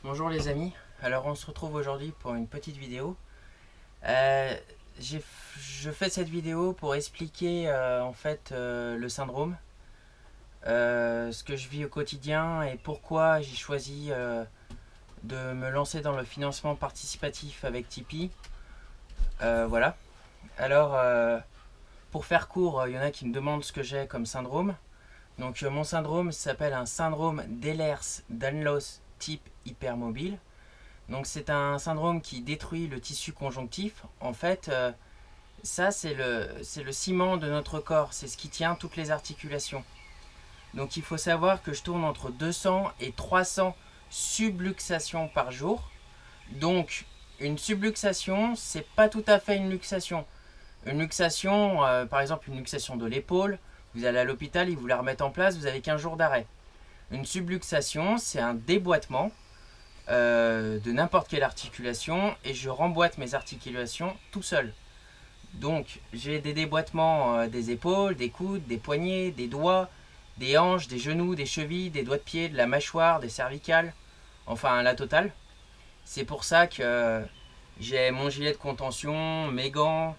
Bonjour les amis, alors on se retrouve aujourd'hui pour une petite vidéo. Euh, je fais cette vidéo pour expliquer le syndrome, ce que je vis au quotidien et pourquoi j'ai choisi de me lancer dans le financement participatif avec Tipeee. Voilà. Alors pour faire court, il y en a qui me demandent ce que j'ai comme syndrome. Donc mon syndrome s'appelle un syndrome d'Ehlers-Danlos type hypermobile. Donc c'est un syndrome qui détruit le tissu conjonctif. En fait, ça c'est le ciment de notre corps, c'est ce qui tient toutes les articulations. Donc il faut savoir que je tourne entre 200 et 300 subluxations par jour. Donc une subluxation, c'est pas tout à fait une luxation. Une luxation, par exemple une luxation de l'épaule, vous allez à l'hôpital, ils vous la remettent en place, vous avez 15 jours d'arrêt. Une subluxation, c'est un déboîtement de n'importe quelle articulation et je remboîte mes articulations tout seul. Donc j'ai des déboîtements des épaules, des coudes, des poignets, des doigts, des hanches, des genoux, des chevilles, des doigts de pied, de la mâchoire, des cervicales, enfin la totale. C'est pour ça que j'ai mon gilet de contention, mes gants,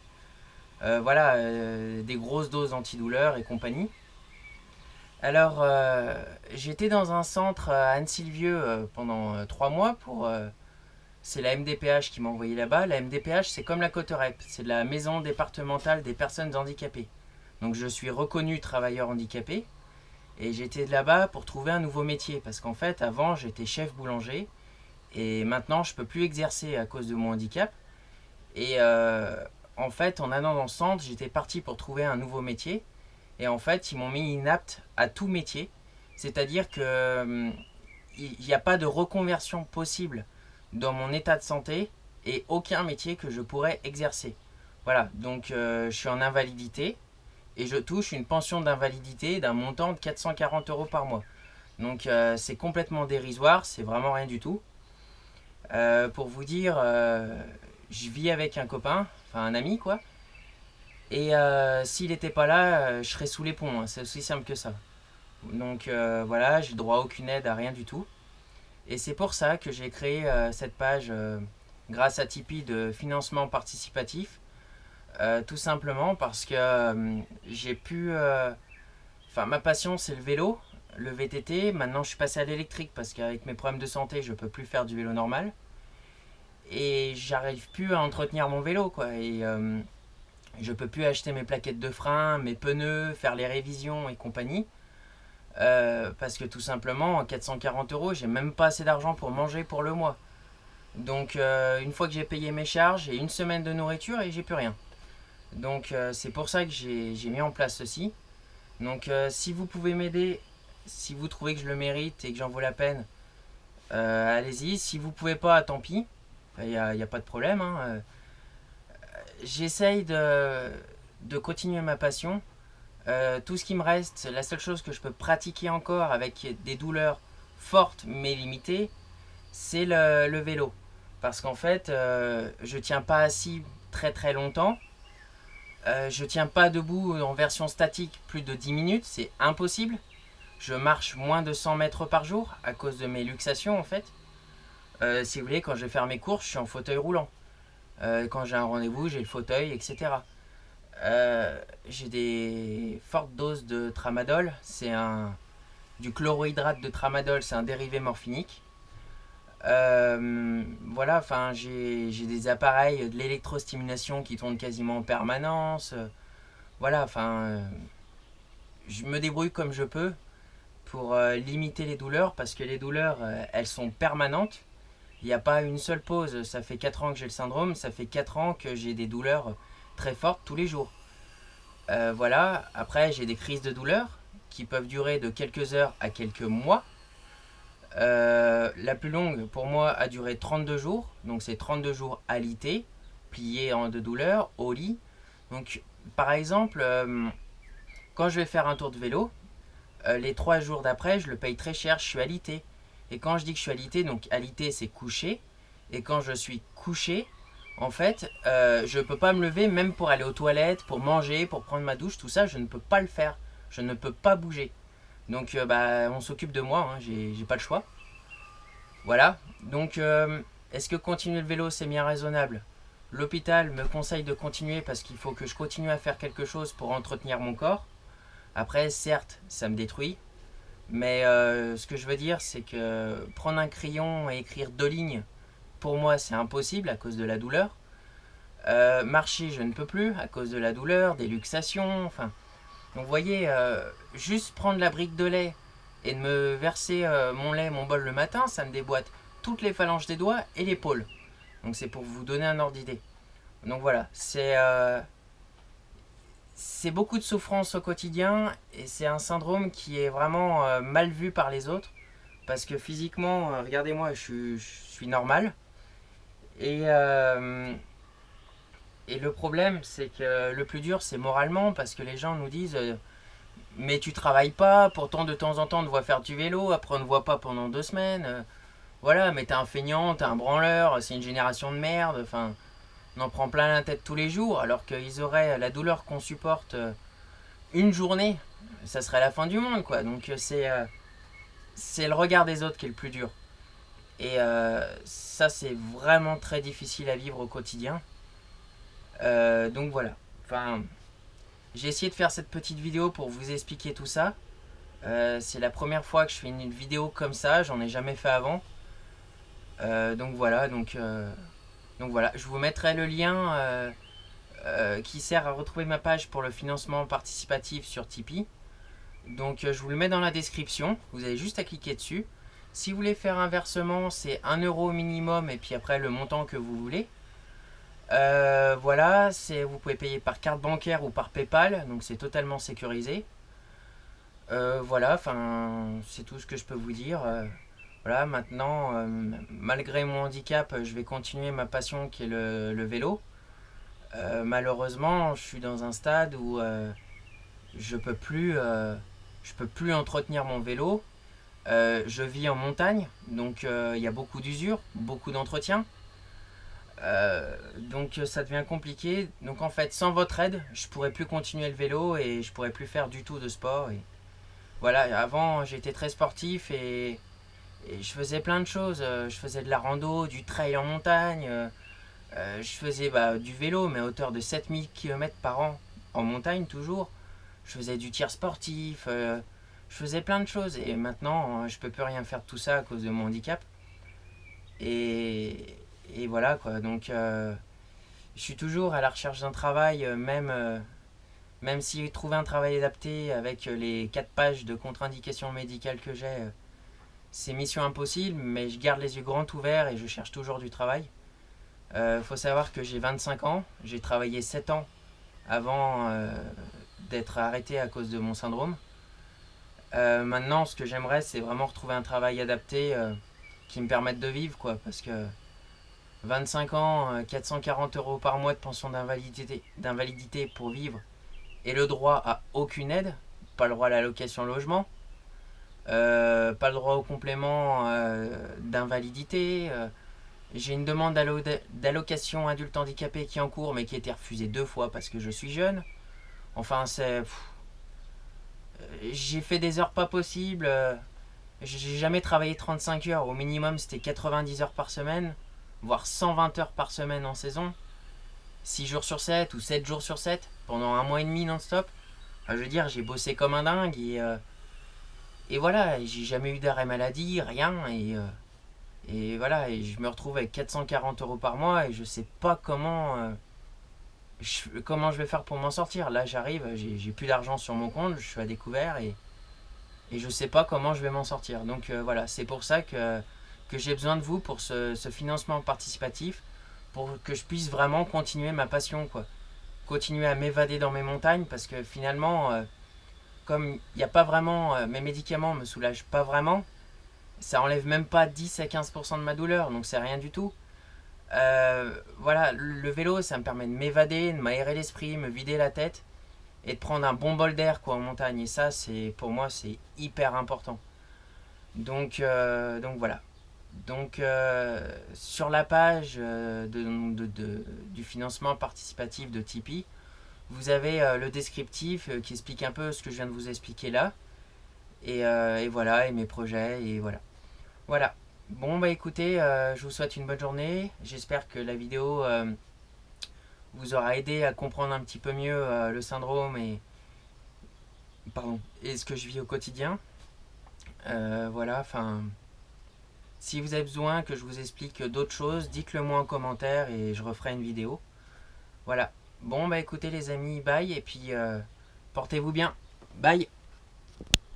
des grosses doses antidouleurs et compagnie. Alors, j'étais dans un centre à Anne-Sylvieux pendant 3 mois c'est la MDPH qui m'a envoyé là-bas. La MDPH, c'est comme la Coterep, c'est la maison départementale des personnes handicapées. Donc je suis reconnu travailleur handicapé et j'étais là-bas pour trouver un nouveau métier parce qu'en fait, avant, j'étais chef boulanger et maintenant, je peux plus exercer à cause de mon handicap. Et en fait, en allant dans le centre, j'étais parti pour trouver un nouveau métier et en fait, ils m'ont mis inapte à tout métier. C'est-à-dire que il n'y a pas de reconversion possible dans mon état de santé et aucun métier que je pourrais exercer. Voilà, donc je suis en invalidité et je touche une pension d'invalidité d'un montant de 440 euros par mois. Donc c'est complètement dérisoire, c'est vraiment rien du tout. Pour vous dire, je vis avec un copain, enfin un ami quoi, et s'il n'était pas là, je serais sous les ponts, hein. C'est aussi simple que ça. Donc voilà, j'ai droit à aucune aide, à rien du tout. Et c'est pour ça que j'ai créé cette page grâce à Tipeee de financement participatif. Tout simplement parce que j'ai pu... Enfin, ma passion, c'est le vélo, le VTT. Maintenant, je suis passé à l'électrique parce qu'avec mes problèmes de santé, je ne peux plus faire du vélo normal. Et j'arrive plus à entretenir mon vélo, quoi. Et je peux plus acheter mes plaquettes de frein, mes pneus, faire les révisions et compagnie. Parce que tout simplement, 440 euros, j'ai même pas assez d'argent pour manger pour le mois. Donc, une fois que j'ai payé mes charges, j'ai une semaine de nourriture et j'ai plus rien. Donc, c'est pour ça que j'ai mis en place ceci. Donc, si vous pouvez m'aider, si vous trouvez que je le mérite et que j'en vaut la peine, allez-y. Si vous pouvez pas, tant pis. Il n'y a pas de problème, hein. J'essaye de continuer ma passion. Tout ce qui me reste, la seule chose que je peux pratiquer encore avec des douleurs fortes mais limitées, c'est le vélo. Parce qu'en fait, je tiens pas assis très très longtemps. Je tiens pas debout en version statique plus de 10 minutes, c'est impossible. Je marche moins de 100 mètres par jour à cause de mes luxations en fait. Si vous voulez, quand je vais faire mes courses, je suis en fauteuil roulant. Quand j'ai un rendez-vous, j'ai le fauteuil, etc. J'ai des fortes doses de tramadol. Du chlorohydrate de tramadol, c'est un dérivé morphinique. Voilà, enfin, j'ai des appareils de l'électrostimulation qui tournent quasiment en permanence. Voilà, enfin, je me débrouille comme je peux pour limiter les douleurs parce que les douleurs, elles sont permanentes. Il n'y a pas une seule pause. Ça fait 4 ans que j'ai le syndrome, ça fait 4 ans que j'ai des douleurs très fortes tous les jours. Voilà, après j'ai des crises de douleur qui peuvent durer de quelques heures à quelques mois. La plus longue pour moi a duré 32 jours, donc c'est 32 jours alité, plié en de douleur, au lit. Donc par exemple, quand je vais faire un tour de vélo, les 3 jours d'après, je le paye très cher, je suis alité. Et quand je dis que je suis alité, donc alité c'est couché. Et quand je suis couché, en fait, je ne peux pas me lever même pour aller aux toilettes, pour manger, pour prendre ma douche, tout ça, je ne peux pas le faire. Je ne peux pas bouger. Donc on s'occupe de moi, hein, j'ai pas le choix. Voilà. Donc, est-ce que continuer le vélo, c'est bien raisonnable? L'hôpital me conseille de continuer parce qu'il faut que je continue à faire quelque chose pour entretenir mon corps. Après, certes, ça me détruit. Mais ce que je veux dire, c'est que prendre un crayon et écrire 2 lignes, pour moi, c'est impossible à cause de la douleur. Marcher, je ne peux plus à cause de la douleur, des luxations, enfin. Donc vous voyez, juste prendre la brique de lait et de me verser mon lait, mon bol le matin, ça me déboîte toutes les phalanges des doigts et l'épaule. Donc c'est pour vous donner un ordre d'idée. Donc voilà, c'est beaucoup de souffrance au quotidien et c'est un syndrome qui est vraiment mal vu par les autres. Parce que physiquement, regardez-moi, je suis normal. Et, euh, et le problème, c'est que le plus dur, c'est moralement, parce que les gens nous disent mais tu travailles pas, pourtant de temps en temps on te voit faire du vélo, après on ne voit pas pendant 2 semaines. Voilà, mais t'es un feignant, t'es un branleur, c'est une génération de merde. Enfin, on en prend plein la tête tous les jours, alors qu'ils auraient la douleur qu'on supporte une journée, ça serait la fin du monde, quoi. Donc c'est le regard des autres qui est le plus dur. Et ça, c'est vraiment très difficile à vivre au quotidien. Donc voilà. Enfin, j'ai essayé de faire cette petite vidéo pour vous expliquer tout ça. C'est la première fois que je fais une vidéo comme ça, j'en ai jamais fait avant. Donc voilà, donc voilà. Je vous mettrai le lien qui sert à retrouver ma page pour le financement participatif sur Tipeee. Donc je vous le mets dans la description, vous avez juste à cliquer dessus. Si vous voulez faire un versement, c'est 1 € minimum et puis après le montant que vous voulez. Voilà, vous pouvez payer par carte bancaire ou par PayPal, donc c'est totalement sécurisé. Voilà, enfin, c'est tout ce que je peux vous dire. Voilà, maintenant, malgré mon handicap, je vais continuer ma passion qui est le vélo. Malheureusement, je suis dans un stade où je peux plus entretenir mon vélo. Je vis en montagne, donc il y a beaucoup d'usure, beaucoup d'entretien. Donc ça devient compliqué. Donc en fait, sans votre aide, je pourrais plus continuer le vélo et je pourrais plus faire du tout de sport. Et voilà, avant j'étais très sportif et je faisais plein de choses. Je faisais de la rando, du trail en montagne. Je faisais du vélo, mais à hauteur de 7000 km par an en montagne toujours. Je faisais du tir sportif. Je faisais plein de choses et maintenant je peux plus rien faire de tout ça à cause de mon handicap. Et, et voilà quoi. Donc je suis toujours à la recherche d'un travail, même si trouver un travail adapté avec les 4 pages de contre-indication médicale que j'ai, c'est mission impossible, mais je garde les yeux grands ouverts et je cherche toujours du travail. Faut savoir que j'ai 25 ans, j'ai travaillé 7 ans avant d'être arrêté à cause de mon syndrome. Maintenant, ce que j'aimerais, c'est vraiment retrouver un travail adapté qui me permette de vivre, quoi, parce que 25 ans, 440 € par mois de pension d'invalidité pour vivre et le droit à aucune aide, pas le droit à l'allocation logement, pas le droit au complément d'invalidité. J'ai une demande d'allocation adulte handicapé qui est en cours mais qui a été refusée 2 fois parce que je suis jeune. Enfin, j'ai fait des heures pas possibles. J'ai jamais travaillé 35 heures. Au minimum, c'était 90 heures par semaine, voire 120 heures par semaine en saison. 6 jours sur 7 ou 7 jours sur 7 pendant 1 mois et demi non-stop. Enfin, je veux dire, j'ai bossé comme un dingue et voilà, j'ai jamais eu d'arrêt maladie, rien. Et voilà, et je me retrouve avec 440 € par mois et je sais pas comment je vais faire pour m'en sortir. Là, j'arrive, j'ai plus d'argent sur mon compte, je suis à découvert et je sais pas comment je vais m'en sortir. Donc voilà, c'est pour ça que j'ai besoin de vous pour ce financement participatif, pour que je puisse vraiment continuer ma passion, quoi. Continuer à m'évader dans mes montagnes, parce que finalement, comme il n'y a pas vraiment, mes médicaments me soulagent pas vraiment, ça enlève même pas 10 à 15% de ma douleur, donc c'est rien du tout. Voilà, le vélo, ça me permet de m'évader, de m'aérer l'esprit, me vider la tête et de prendre un bon bol d'air, quoi, en montagne. Et ça, pour moi, c'est hyper important. Donc voilà. Donc sur la page du financement participatif de Tipeee, vous avez le descriptif qui explique un peu ce que je viens de vous expliquer là. Et voilà, et mes projets, et voilà. Voilà. Bon bah écoutez, je vous souhaite une bonne journée. J'espère que la vidéo vous aura aidé à comprendre un petit peu mieux le syndrome et ce que je vis au quotidien. Voilà, enfin, si vous avez besoin que je vous explique d'autres choses, dites-le moi en commentaire et je referai une vidéo. Voilà. Bon bah écoutez les amis, bye et puis portez-vous bien. Bye.